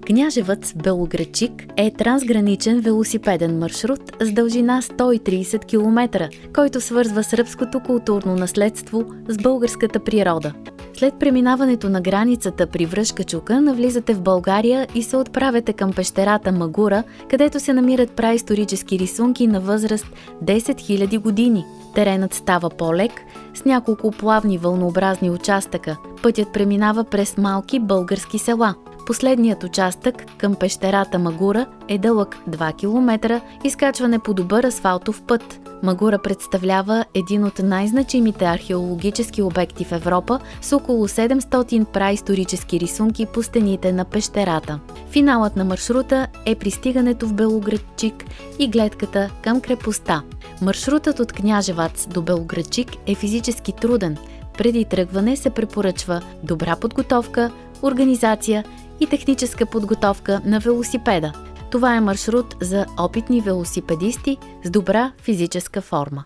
Княжевец – Белоградчик е трансграничен велосипеден маршрут с дължина 130 км, който свързва сръбското културно наследство с българската природа. След преминаването на границата при Връшка чука навлизате в България и се отправяте към пещерата Магура, където се намират праисторически рисунки на възраст 10 000 години. Теренът става по-лек, с няколко плавни вълнообразни участъка. Пътят преминава през малки български села. Последният участък към пещерата Магура е дълъг 2 км, изкачване по добър асфалтов път. Магура представлява един от най-значимите археологически обекти в Европа с около 700 праисторически рисунки по стените на пещерата. Финалът на маршрута е пристигането в Белоградчик и гледката към крепостта. Маршрутът от Княжевац до Белоградчик е физически труден. Преди тръгване се препоръчва добра подготовка, организация и техническа подготовка на велосипеда. Това е маршрут за опитни велосипедисти с добра физическа форма.